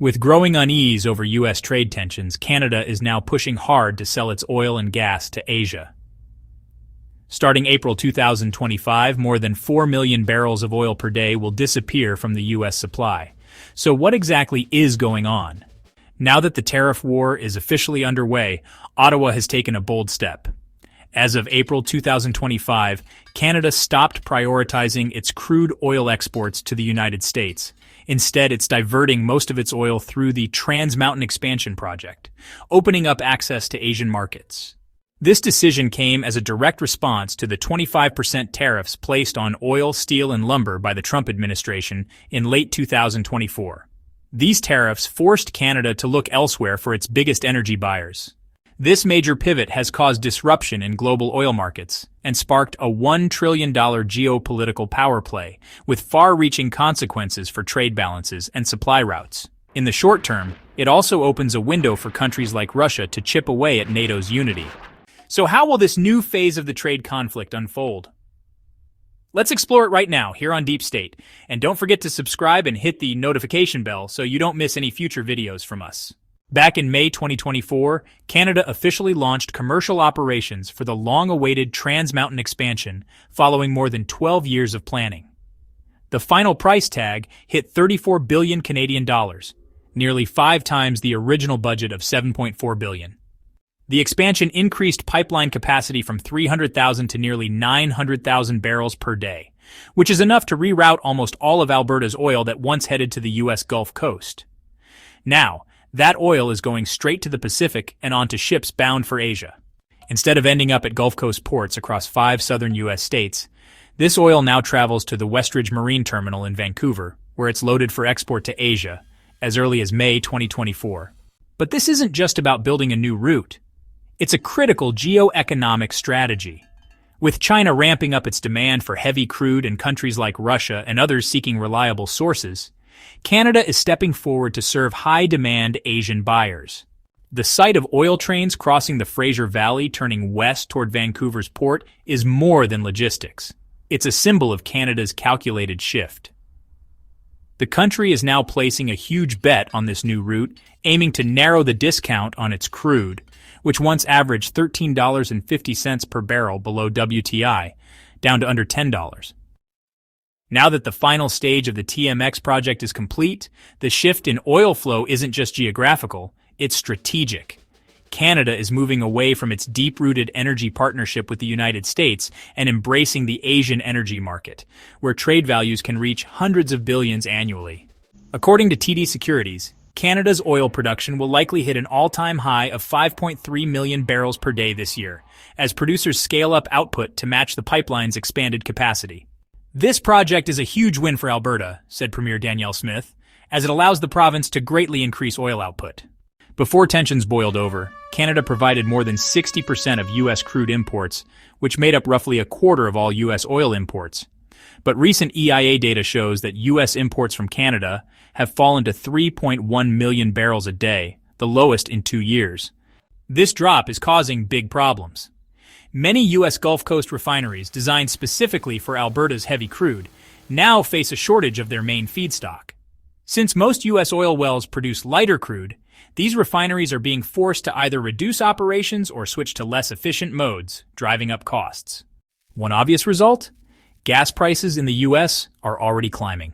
With growing unease over U.S. trade tensions, Canada is now pushing hard to sell its oil and gas to Asia. Starting April 2025, more than 4 million barrels of oil per day will disappear from the U.S. supply. So what exactly is going on? Now that the tariff war is officially underway, Ottawa has taken a bold step. As of April 2025, Canada stopped prioritizing its crude oil exports to the United States. Instead, it's diverting most of its oil through the Trans Mountain Expansion project, opening up access to Asian markets. This decision came as a direct response to the 25% tariffs placed on oil, steel, and lumber by the Trump administration in late 2024. These tariffs forced Canada to look elsewhere for its biggest energy buyers. This major pivot has caused disruption in global oil markets and sparked a $1 trillion geopolitical power play with far-reaching consequences for trade balances and supply routes. In the short term, it also opens a window for countries like Russia to chip away at NATO's unity. So how will this new phase of the trade conflict unfold? Let's explore it right now here on Deep State. And don't forget to subscribe and hit the notification bell so you don't miss any future videos from us. Back in May 2024, Canada officially launched commercial operations for the long-awaited Trans Mountain Expansion following more than 12 years of planning. The final price tag hit 34 billion Canadian dollars, nearly 5 times the original budget of 7.4 billion. The expansion increased pipeline capacity from 300,000 to nearly 900,000 barrels per day, which is enough to reroute almost all of Alberta's oil that once headed to the U.S. Gulf Coast. Now, that oil is going straight to the Pacific and onto ships bound for Asia. Instead of ending up at Gulf Coast ports across 5 southern U.S. states, this oil now travels to the Westridge Marine Terminal in Vancouver, where it's loaded for export to Asia, as early as May 2024. But this isn't just about building a new route. It's a critical geo-economic strategy. With China ramping up its demand for heavy crude and countries like Russia and others seeking reliable sources, Canada is stepping forward to serve high-demand Asian buyers. The sight of oil trains crossing the Fraser Valley turning west toward Vancouver's port is more than logistics. It's a symbol of Canada's calculated shift. The country is now placing a huge bet on this new route, aiming to narrow the discount on its crude, which once averaged $13.50 per barrel below WTI, down to under $10. Now that the final stage of the TMX project is complete, the shift in oil flow isn't just geographical, it's strategic. Canada is moving away from its deep-rooted energy partnership with the United States and embracing the Asian energy market, where trade values can reach hundreds of billions annually. According to TD Securities, Canada's oil production will likely hit an all-time high of 5.3 million barrels per day this year, as producers scale up output to match the pipeline's expanded capacity. This project is a huge win for Alberta, said Premier Danielle Smith, as it allows the province to greatly increase oil output. Before tensions boiled over, Canada provided more than 60% of U.S. crude imports, which made up roughly a quarter of all U.S. oil imports. But recent EIA data shows that U.S. imports from Canada have fallen to 3.1 million barrels a day, the lowest in 2 years. This drop is causing big problems. Many U.S. Gulf Coast refineries designed specifically for Alberta's heavy crude now face a shortage of their main feedstock. Since most U.S. oil wells produce lighter crude, these refineries are being forced to either reduce operations or switch to less efficient modes, driving up costs. One obvious result? Gas prices in the U.S. are already climbing.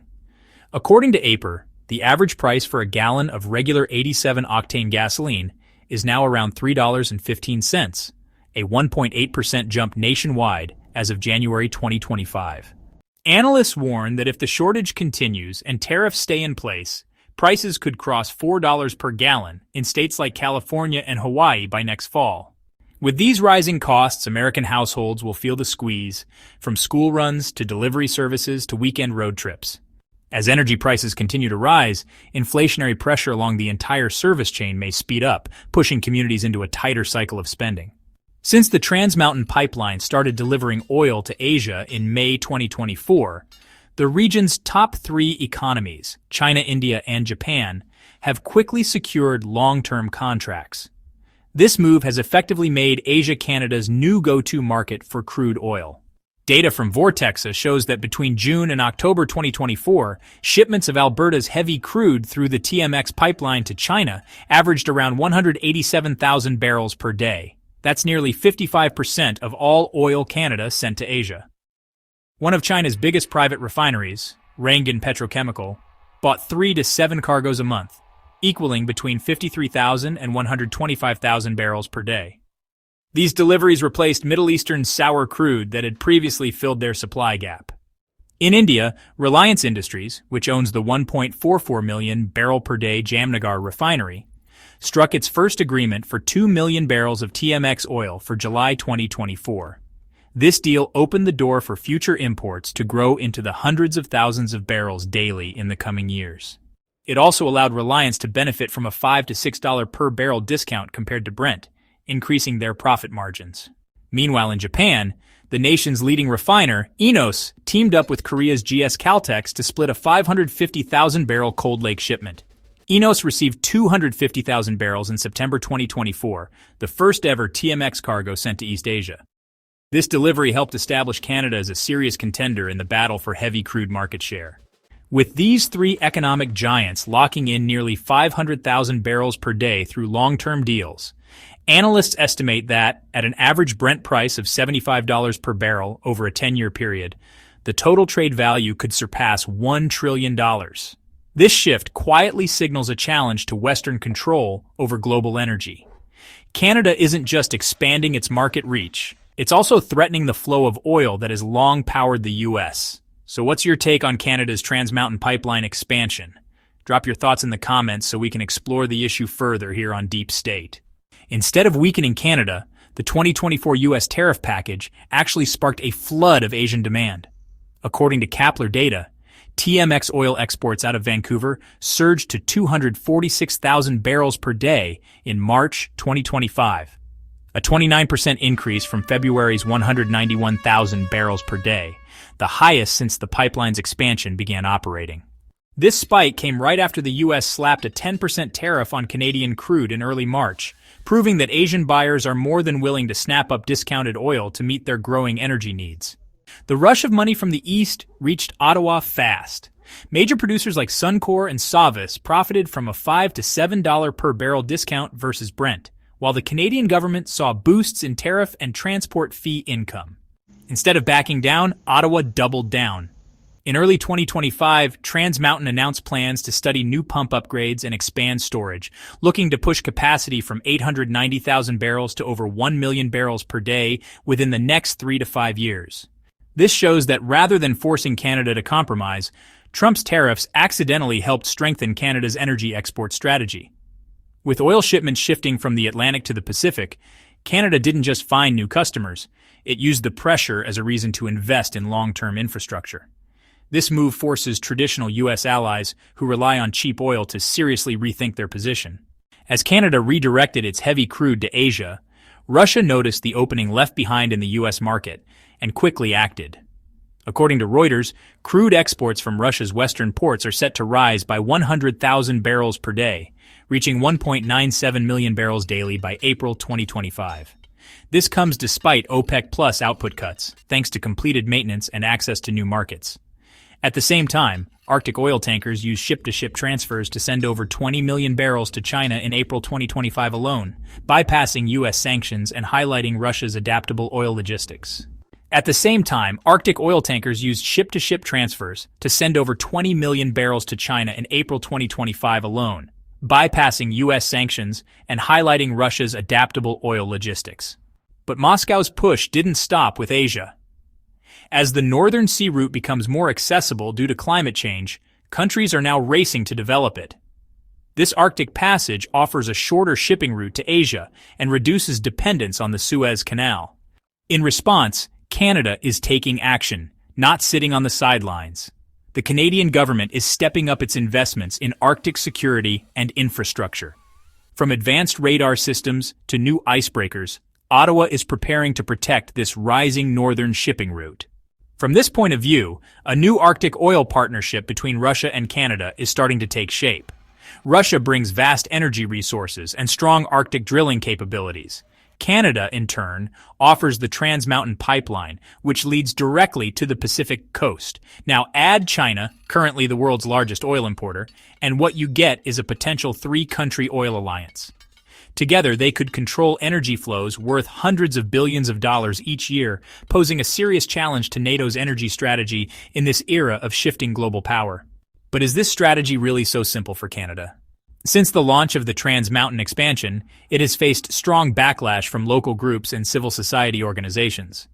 According to APR, the average price for a gallon of regular 87-octane gasoline is now around $3.15. A 1.8% jump nationwide as of January 2025. Analysts warn that if the shortage continues and tariffs stay in place, prices could cross $4 per gallon in states like California and Hawaii by next fall. With these rising costs, American households will feel the squeeze, from school runs to delivery services to weekend road trips. As energy prices continue to rise, inflationary pressure along the entire service chain may speed up, pushing communities into a tighter cycle of spending. Since the Trans Mountain Pipeline started delivering oil to Asia in May 2024, the region's top 3 economies, China, India, and Japan, have quickly secured long-term contracts. This move has effectively made Asia Canada's new go-to market for crude oil. Data from Vortexa shows that between June and October 2024, shipments of Alberta's heavy crude through the TMX pipeline to China averaged around 187,000 barrels per day. That's nearly 55% of all oil Canada sent to Asia. One of China's biggest private refineries, Rangan Petrochemical, bought 3 to 7 cargoes a month, equaling between 53,000 and 125,000 barrels per day. These deliveries replaced Middle Eastern sour crude that had previously filled their supply gap. In India, Reliance Industries, which owns the 1.44 million barrel per day Jamnagar refinery, struck its first agreement for 2 million barrels of TMX oil for July 2024. This deal opened the door for future imports to grow into the hundreds of thousands of barrels daily in the coming years. It also allowed Reliance to benefit from a $5 to $6 per barrel discount compared to Brent, increasing their profit margins. Meanwhile, in Japan, the nation's leading refiner, Enos, teamed up with Korea's GS Caltex to split a 550,000-barrel Cold Lake shipment. Enos received 250,000 barrels in September 2024, the first-ever TMX cargo sent to East Asia. This delivery helped establish Canada as a serious contender in the battle for heavy crude market share. With these three economic giants locking in nearly 500,000 barrels per day through long-term deals, analysts estimate that, at an average Brent price of $75 per barrel over a 10-year period, the total trade value could surpass $1 trillion. This shift quietly signals a challenge to Western control over global energy. Canada isn't just expanding its market reach, it's also threatening the flow of oil that has long powered the U.S. So what's your take on Canada's Trans Mountain Pipeline expansion? Drop your thoughts in the comments so we can explore the issue further here on Deep State. Instead of weakening Canada, the 2024 U.S. tariff package actually sparked a flood of Asian demand. According to Kepler data, TMX oil exports out of Vancouver surged to 246,000 barrels per day in March 2025, a 29% increase from February's 191,000 barrels per day, the highest since the pipeline's expansion began operating. This spike came right after the U.S. slapped a 10% tariff on Canadian crude in early March, proving that Asian buyers are more than willing to snap up discounted oil to meet their growing energy needs. The rush of money from the East reached Ottawa fast. Major producers like Suncor and Savvis profited from a $5 to $7 per barrel discount versus Brent, while the Canadian government saw boosts in tariff and transport fee income. Instead of backing down, Ottawa doubled down. In early 2025, Trans Mountain announced plans to study new pump upgrades and expand storage, looking to push capacity from 890,000 barrels to over 1 million barrels per day within the next 3 to 5 years. This shows that rather than forcing Canada to compromise, Trump's tariffs accidentally helped strengthen Canada's energy export strategy. With oil shipments shifting from the Atlantic to the Pacific, Canada didn't just find new customers, it used the pressure as a reason to invest in long-term infrastructure. This move forces traditional U.S. allies who rely on cheap oil to seriously rethink their position. As Canada redirected its heavy crude to Asia, Russia noticed the opening left behind in the U.S. market and quickly acted. According to Reuters, crude exports from Russia's western ports are set to rise by 100,000 barrels per day, reaching 1.97 million barrels daily by April 2025. This comes despite OPEC Plus output cuts, thanks to completed maintenance and access to new markets. At the same time, Arctic oil tankers used ship-to-ship transfers to send over 20 million barrels to China in April 2025 alone, bypassing U.S. sanctions and highlighting Russia's adaptable oil logistics. At the same time, Arctic oil tankers used ship-to-ship transfers to send over 20 million barrels to China in April 2025 alone, bypassing U.S. sanctions and highlighting Russia's adaptable oil logistics. But Moscow's push didn't stop with Asia. As the northern sea route becomes more accessible due to climate change, countries are now racing to develop it. This Arctic passage offers a shorter shipping route to Asia and reduces dependence on the Suez Canal. In response, Canada is taking action, not sitting on the sidelines. The Canadian government is stepping up its investments in Arctic security and infrastructure. From advanced radar systems to new icebreakers, Ottawa is preparing to protect this rising northern shipping route. From this point of view, a new Arctic oil partnership between Russia and Canada is starting to take shape. Russia brings vast energy resources and strong Arctic drilling capabilities. Canada, in turn, offers the Trans Mountain Pipeline, which leads directly to the Pacific coast. Now add China, currently the world's largest oil importer, and what you get is a potential three-country oil alliance. Together, they could control energy flows worth hundreds of billions of dollars each year, posing a serious challenge to NATO's energy strategy in this era of shifting global power. But is this strategy really so simple for Canada? Since the launch of the Trans Mountain expansion, it has faced strong backlash from local groups and civil society organizations.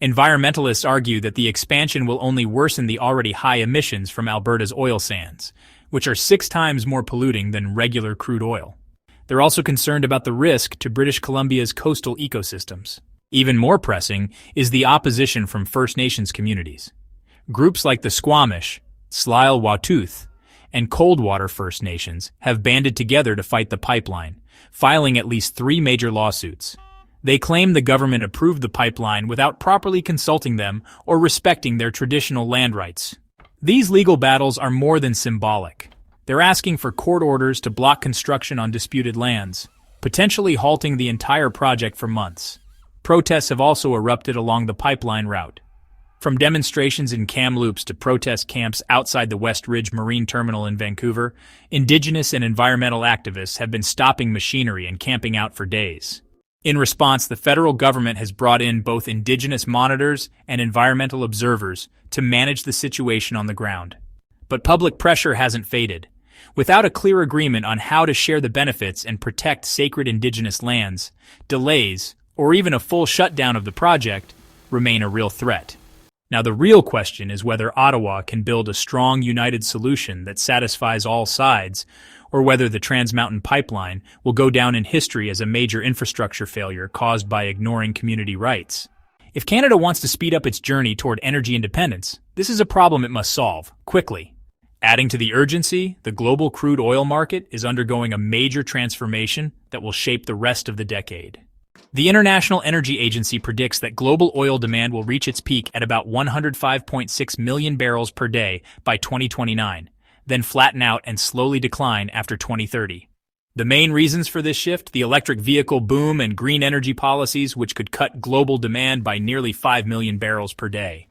Environmentalists argue that the expansion will only worsen the already high emissions from Alberta's oil sands, which are 6 times more polluting than regular crude oil. They're also concerned about the risk to British Columbia's coastal ecosystems. Even more pressing is the opposition from First Nations communities. Groups like the Squamish, Tsleil-Waututh, and Coldwater First Nations have banded together to fight the pipeline, filing at least 3 major lawsuits. They claim the government approved the pipeline without properly consulting them or respecting their traditional land rights. These legal battles are more than symbolic. They're asking for court orders to block construction on disputed lands, potentially halting the entire project for months. Protests have also erupted along the pipeline route. From demonstrations in Kamloops to protest camps outside the West Ridge Marine Terminal in Vancouver, Indigenous and environmental activists have been stopping machinery and camping out for days. In response, the federal government has brought in both Indigenous monitors and environmental observers to manage the situation on the ground. But public pressure hasn't faded. Without a clear agreement on how to share the benefits and protect sacred Indigenous lands, delays, or even a full shutdown of the project, remain a real threat. Now the real question is whether Ottawa can build a strong, united solution that satisfies all sides, or whether the Trans Mountain Pipeline will go down in history as a major infrastructure failure caused by ignoring community rights. If Canada wants to speed up its journey toward energy independence, this is a problem it must solve, quickly. Adding to the urgency, the global crude oil market is undergoing a major transformation that will shape the rest of the decade. The International Energy Agency predicts that global oil demand will reach its peak at about 105.6 million barrels per day by 2029, then flatten out and slowly decline after 2030. The main reasons for this shift, the electric vehicle boom and green energy policies, which could cut global demand by nearly 5 million barrels per day.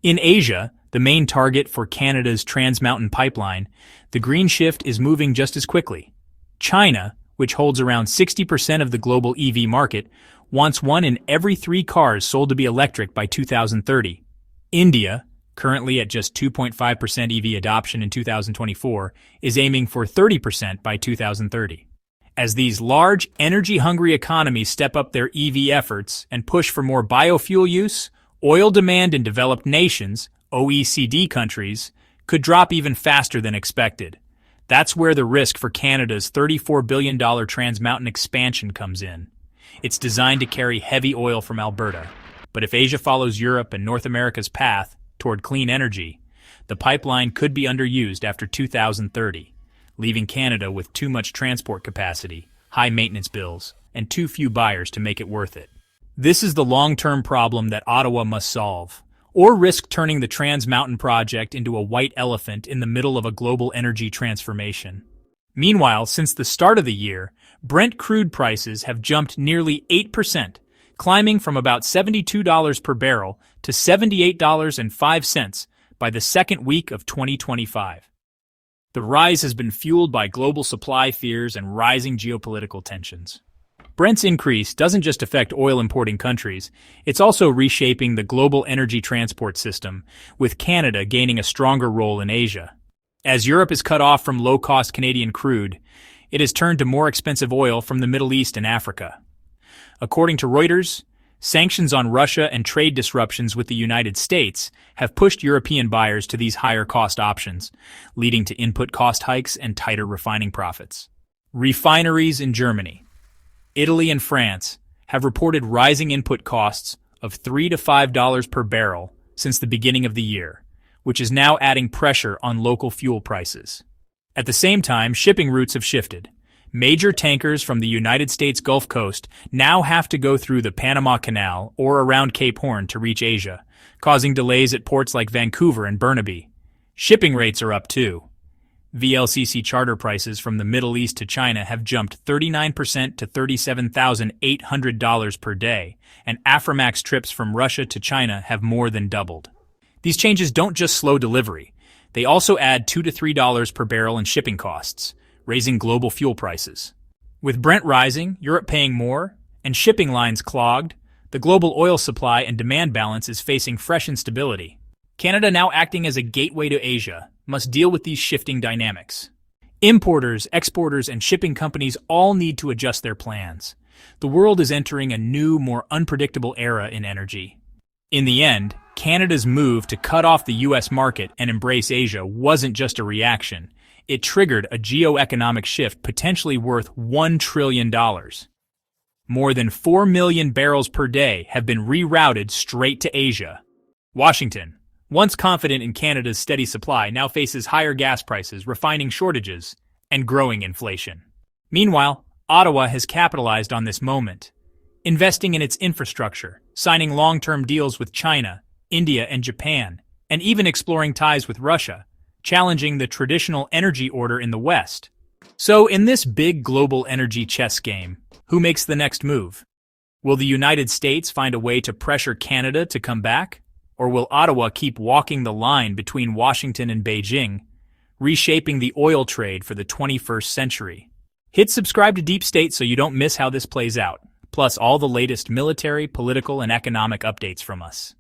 In Asia, the main target for Canada's Trans Mountain Pipeline, the green shift is moving just as quickly. China, which holds around 60% of the global EV market, wants 1 in every 3 cars sold to be electric by 2030. India, currently at just 2.5% EV adoption in 2024, is aiming for 30% by 2030. As these large, energy-hungry economies step up their EV efforts and push for more biofuel use, oil demand in developed nations, OECD countries, could drop even faster than expected. That's where the risk for Canada's $34 billion Trans Mountain expansion comes in. It's designed to carry heavy oil from Alberta. But if Asia follows Europe and North America's path toward clean energy, the pipeline could be underused after 2030, leaving Canada with too much transport capacity, high maintenance bills, and too few buyers to make it worth it. This is the long-term problem that Ottawa must solve, or risk turning the Trans Mountain project into a white elephant in the middle of a global energy transformation. Meanwhile, since the start of the year, Brent crude prices have jumped nearly 8%, climbing from about $72 per barrel to $78.05 by the second week of 2025. The rise has been fueled by global supply fears and rising geopolitical tensions. Brent's increase doesn't just affect oil-importing countries, it's also reshaping the global energy transport system, with Canada gaining a stronger role in Asia. As Europe is cut off from low-cost Canadian crude, it has turned to more expensive oil from the Middle East and Africa. According to Reuters, sanctions on Russia and trade disruptions with the United States have pushed European buyers to these higher-cost options, leading to input cost hikes and tighter refining profits. Refineries in Germany, Italy and France have reported rising input costs of $3 to $5 per barrel since the beginning of the year, which is now adding pressure on local fuel prices. At the same time, shipping routes have shifted. Major tankers from the United States Gulf Coast now have to go through the Panama Canal or around Cape Horn to reach Asia, causing delays at ports like Vancouver and Burnaby. Shipping rates are up too. VLCC charter prices from the Middle East to China have jumped 39% to $37,800 per day, and Aframax trips from Russia to China have more than doubled. These changes don't just slow delivery, they also add $2 to $3 per barrel in shipping costs, raising global fuel prices. With Brent rising, Europe paying more, and shipping lines clogged, the global oil supply and demand balance is facing fresh instability. Canada, now acting as a gateway to Asia, must deal with these shifting dynamics. Importers, exporters, and shipping companies all need to adjust their plans. The world is entering a new, more unpredictable era in energy. In the end, Canada's move to cut off the U.S. market and embrace Asia wasn't just a reaction. It triggered a geo-economic shift potentially worth $1 trillion. More than 4 million barrels per day have been rerouted straight to Asia. Washington, once confident in Canada's steady supply, now faces higher gas prices, refining shortages, and growing inflation. Meanwhile, Ottawa has capitalized on this moment, investing in its infrastructure, signing long-term deals with China, India, and Japan, and even exploring ties with Russia, challenging the traditional energy order in the West. So, in this big global energy chess game, who makes the next move? Will the United States find a way to pressure Canada to come back? Or will Ottawa keep walking the line between Washington and Beijing, reshaping the oil trade for the 21st century? Hit subscribe to Deep State so you don't miss how this plays out, plus all the latest military, political, and economic updates from us.